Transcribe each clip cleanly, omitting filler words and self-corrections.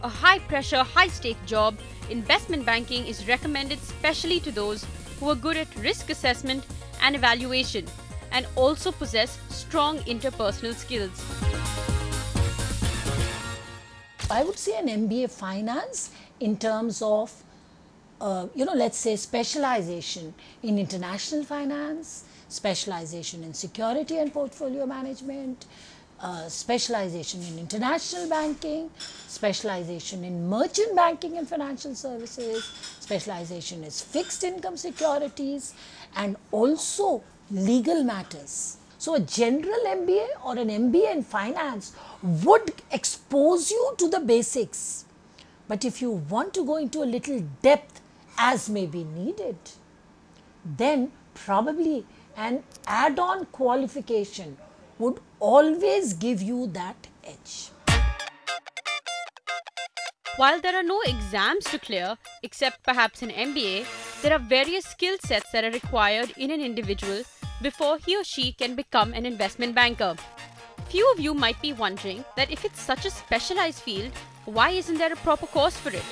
a high-pressure, high-stake job, investment banking is recommended specially to those who are good at risk assessment and evaluation and also possess strong interpersonal skills. I would say an MBA finance in terms of, let's say specialization in international finance, specialization in security and portfolio management, specialization in international banking, specialization in merchant banking and financial services, specialization is fixed income securities, and also legal matters. So a general MBA or an MBA in finance would expose you to the basics. But if you want to go into a little depth as may be needed, then probably an add-on qualification would always give you that edge. While there are no exams to clear, except perhaps an MBA, there are various skill sets that are required in an individual before he or she can become an investment banker. Few of you might be wondering that if it's such a specialized field, why isn't there a proper course for it?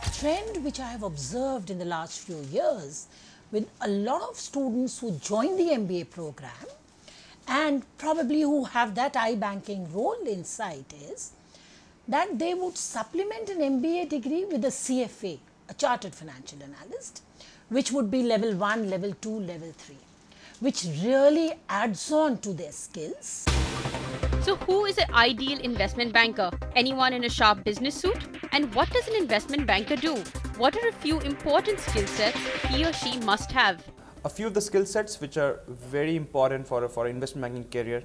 A trend which I have observed in the last few years with a lot of students who join the MBA program and probably who have that iBanking role in sight is that they would supplement an MBA degree with a CFA, a Chartered Financial Analyst, which would be level 1, level 2, level 3, which really adds on to their skills. So who is an ideal investment banker? Anyone in a sharp business suit? And what does an investment banker do? What are a few important skill sets he or she must have? A few of the skill sets which are very important for investment banking career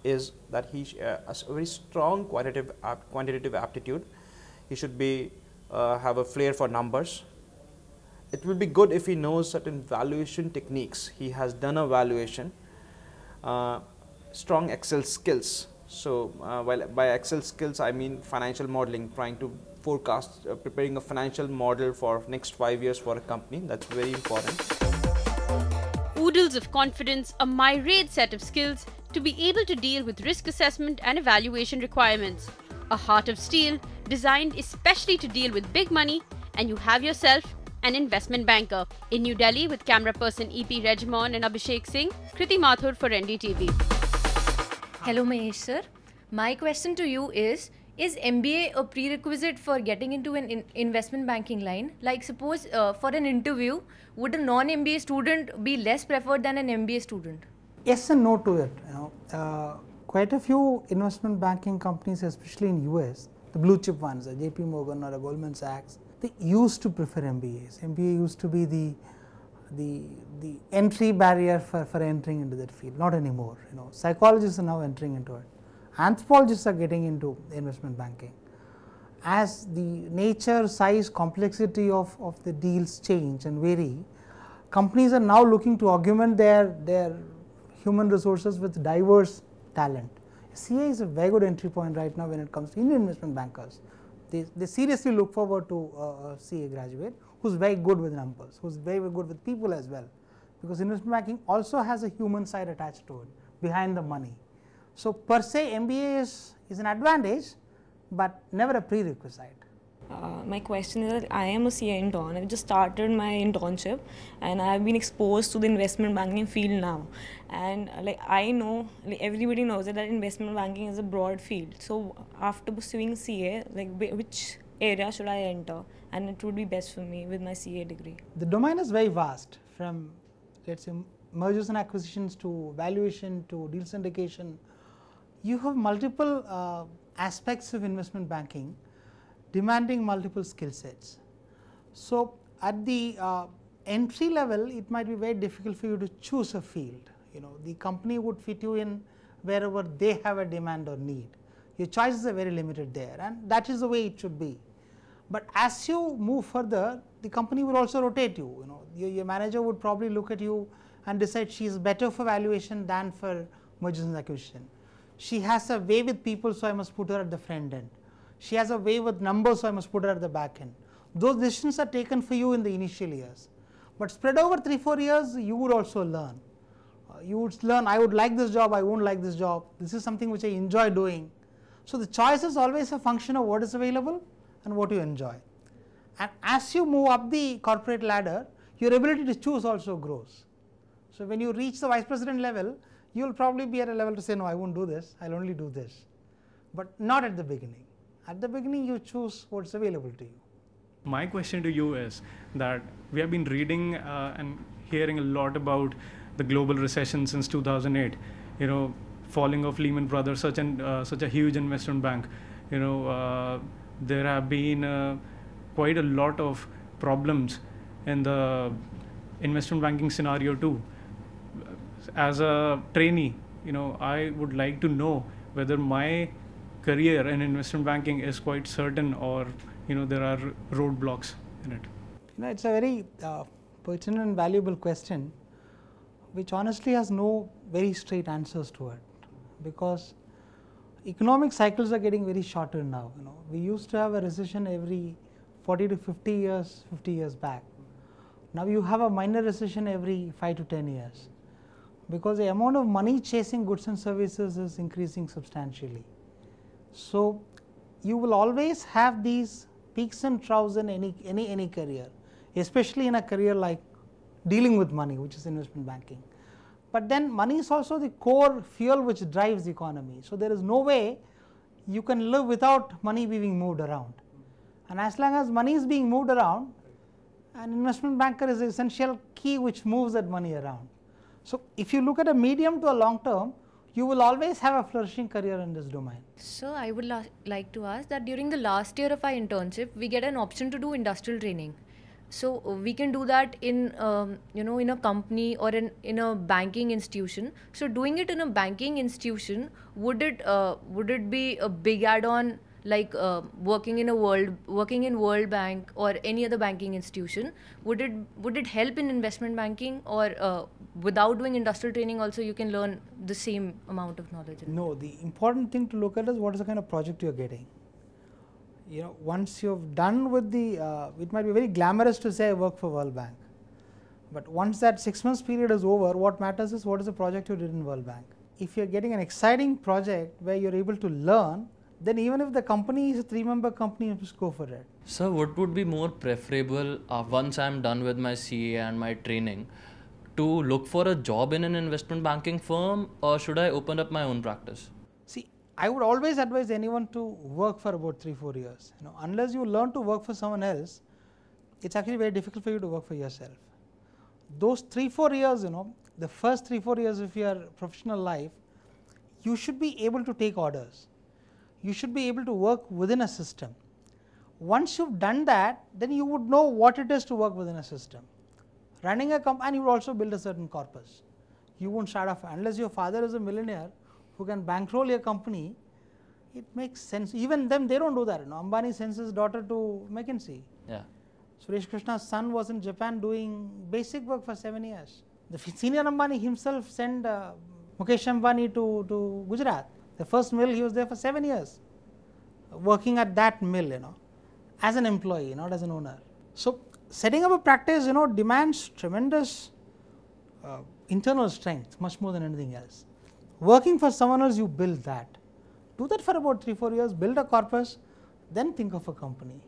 is that he has a very strong quantitative aptitude. He should be have a flair for numbers. It will be good if he knows certain valuation techniques. He has done a valuation. Strong Excel skills. So by Excel skills I mean financial modeling, trying to forecast, preparing a financial model for next 5 years for a company. That's very important. Oodles of confidence, a myriad set of skills to be able to deal with risk assessment and evaluation requirements. A heart of steel designed especially to deal with big money, and you have yourself an investment banker. In New Delhi with camera person EP Regimon and Abhishek Singh, Kriti Mathur for NDTV. Hello Mahesh sir. My question to you is MBA a prerequisite for getting into an investment banking line? Like suppose for an interview, would a non-MBA student be less preferred than an MBA student? Yes and no to it. Quite a few investment banking companies, especially in US, the blue chip ones, a JP Morgan or a Goldman Sachs, they used to prefer MBAs. MBA used to be the entry barrier for entering into that field. Not anymore. Psychologists are now entering into it. Anthropologists are getting into investment banking. As the nature, size, complexity of the deals change and vary, companies are now looking to augment their human resources with diverse talent. CA is a very good entry point right now when it comes to Indian investment bankers. They seriously look forward to a CA graduate who's very good with numbers, who's very, very good with people as well, because investment banking also has a human side attached to it, behind the money. So per se MBA is an advantage, but never a prerequisite. My question is that I am a CA intern. I've just started my internship and I've been exposed to the investment banking field now. And I know, everybody knows that investment banking is a broad field. So after pursuing CA, which area should I enter? And it would be best for me with my CA degree. The domain is very vast, from let's say mergers and acquisitions to valuation to deal syndication. You have multiple aspects of investment banking demanding multiple skill sets. So at the entry level, it might be very difficult for you to choose a field. The company would fit you in wherever they have a demand or need. Your choices are very limited there, and that is the way it should be. But as you move further, the company will also rotate you. Your manager would probably look at you and decide she is better for valuation than for mergers and acquisition. She has a way with people, so I must put her at the front end. She has a way with numbers, so I must put her at the back end. Those decisions are taken for you in the initial years. But spread over 3-4 years, you would also learn. You would learn, I would like this job, I won't like this job. This is something which I enjoy doing. So the choice is always a function of what is available and what you enjoy. And as you move up the corporate ladder, your ability to choose also grows. So when you reach the vice president level, you will probably be at a level to say, no, I won't do this, I'll only do this. But not at the beginning. At the beginning, you choose what's available to you. My question to you is that we have been reading and hearing a lot about the global recession since 2008. You know, falling of Lehman Brothers, such a huge investment bank. You know, there have been quite a lot of problems in the investment banking scenario too. As a trainee, you know, I would like to know whether my career in investment banking is quite certain, or you know, there are roadblocks in it. You know, it's a very pertinent and valuable question, which honestly has no very straight answers to it, because economic cycles are getting very shorter now. You know, we used to have a recession every 40 to 50 years back. Now you have a minor recession every 5 to 10 years, because the amount of money chasing goods and services is increasing substantially. So you will always have these peaks and troughs in any career, especially in a career like dealing with money, which is investment banking. But then money is also the core fuel which drives the economy. So there is no way you can live without money being moved around. And as long as money is being moved around, an investment banker is an essential key which moves that money around. So if you look at a medium to a long term, you will always have a flourishing career in this domain. So I would like to ask that during the last year of our internship, we get an option to do industrial training. So we can do that in you know, in a company or in a banking institution. So doing it in a banking institution, would it be a big add-on, like working in World Bank or any other banking institution? Would it help in investment banking, or without doing industrial training also you can learn the same amount of knowledge? No, the important thing to look at is what is the kind of project you are getting. You know, once you've done with the, it might be very glamorous to say I work for World Bank, but once that 6 months period is over, what matters is what is the project you did in World Bank. If you're getting an exciting project where you're able to learn, then even if the company is a 3-member company, you just go for it. So what would be more preferable once I'm done with my CA and my training, to look for a job in an investment banking firm, or should I open up my own practice? See, I would always advise anyone to work for about 3-4 years. You know, unless you learn to work for someone else, it's actually very difficult for you to work for yourself. Those 3-4 years, you know, the first 3-4 years of your professional life, you should be able to take orders. You should be able to work within a system. Once you've done that, then you would know what it is to work within a system. Running a company, and you would also build a certain corpus. You won't start off, unless your father is a millionaire who can bankroll your company, it makes sense. Even them, they don't do that. You know, Ambani sends his daughter to McKinsey. Yeah. Suresh Krishna's son was in Japan doing basic work for 7 years. The senior Ambani himself sent Mukesh Ambani to Gujarat. The first mill, he was there for 7 years, working at that mill, you know, as an employee, not as an owner. So setting up a practice, you know, demands tremendous internal strength, much more than anything else. Working for someone else, you build that. Do that for about 3-4 years, build a corpus, then think of a company.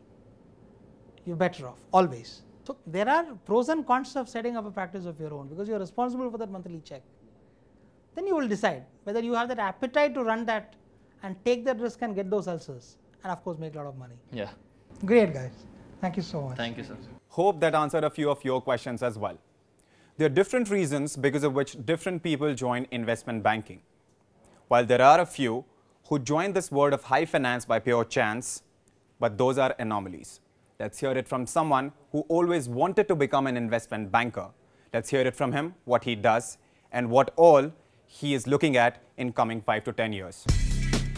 You're better off, always. So there are pros and cons of setting up a practice of your own, because you're responsible for that monthly check. Then you will decide whether you have that appetite to run that and take that risk and get those ulcers, and of course make a lot of money. Yeah. Great, guys. Thank you so much. Thank you, sir. Hope that answered a few of your questions as well. There are different reasons because of which different people join investment banking. While there are a few who join this world of high finance by pure chance, but those are anomalies. Let's hear it from someone who always wanted to become an investment banker. Let's hear it from him, what he does and what all he is looking at in coming 5 to 10 years.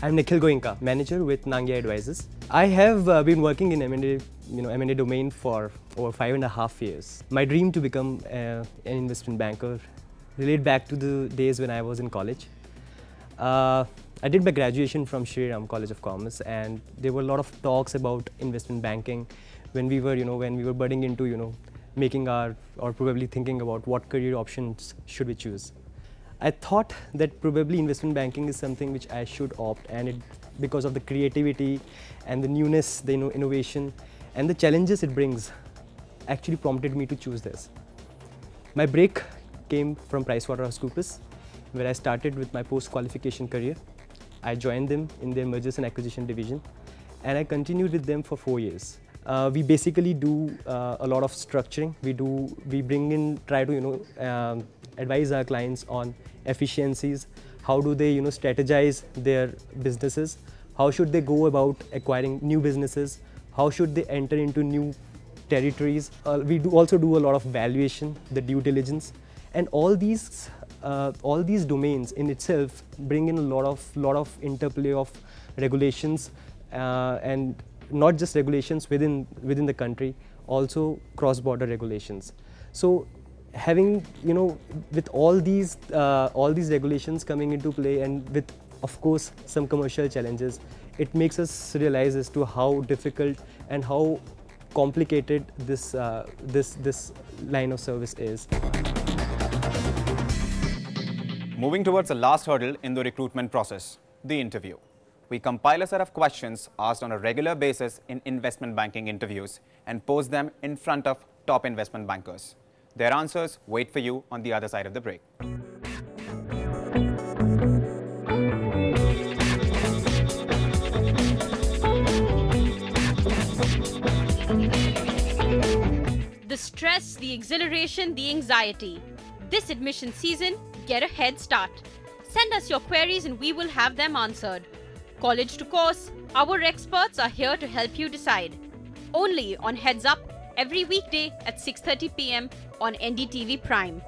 I'm Nikhil Goenka, manager with Nangia Advisors. I have been working in M&A domain for over 5.5 years. My dream to become an investment banker relate back to the days when I was in college. I did my graduation from Shri Ram College of Commerce, and there were a lot of talks about investment banking when we were budding into making our, or probably thinking about what career options should we choose. I thought that probably investment banking is something which I should opt, and it because of the creativity and the newness, the innovation and the challenges it brings actually prompted me to choose this. My break came from PricewaterhouseCoopers, where I started with my post-qualification career. I joined them in their mergers and acquisition division, and I continued with them for 4 years. We basically do a lot of structuring. We bring in, try to advise our clients on efficiencies. How do they strategize their businesses? How should they go about acquiring new businesses? How should they enter into new territories? We also do a lot of valuation, the due diligence, and all these domains in itself bring in a lot of interplay of regulations, and not just regulations within the country, also cross-border regulations. So having, with all these regulations coming into play, and with of course some commercial challenges, it makes us realize as to how difficult and how complicated this line of service is. Moving towards the last hurdle in the recruitment process, the interview. We compile a set of questions asked on a regular basis in investment banking interviews and post them in front of top investment bankers. Their answers wait for you on the other side of the break. The stress, the exhilaration, the anxiety. This admission season, get a head start. Send us your queries and we will have them answered. College to course, our experts are here to help you decide. Only on Heads Up, every weekday at 6:30 p.m. on NDTV Prime.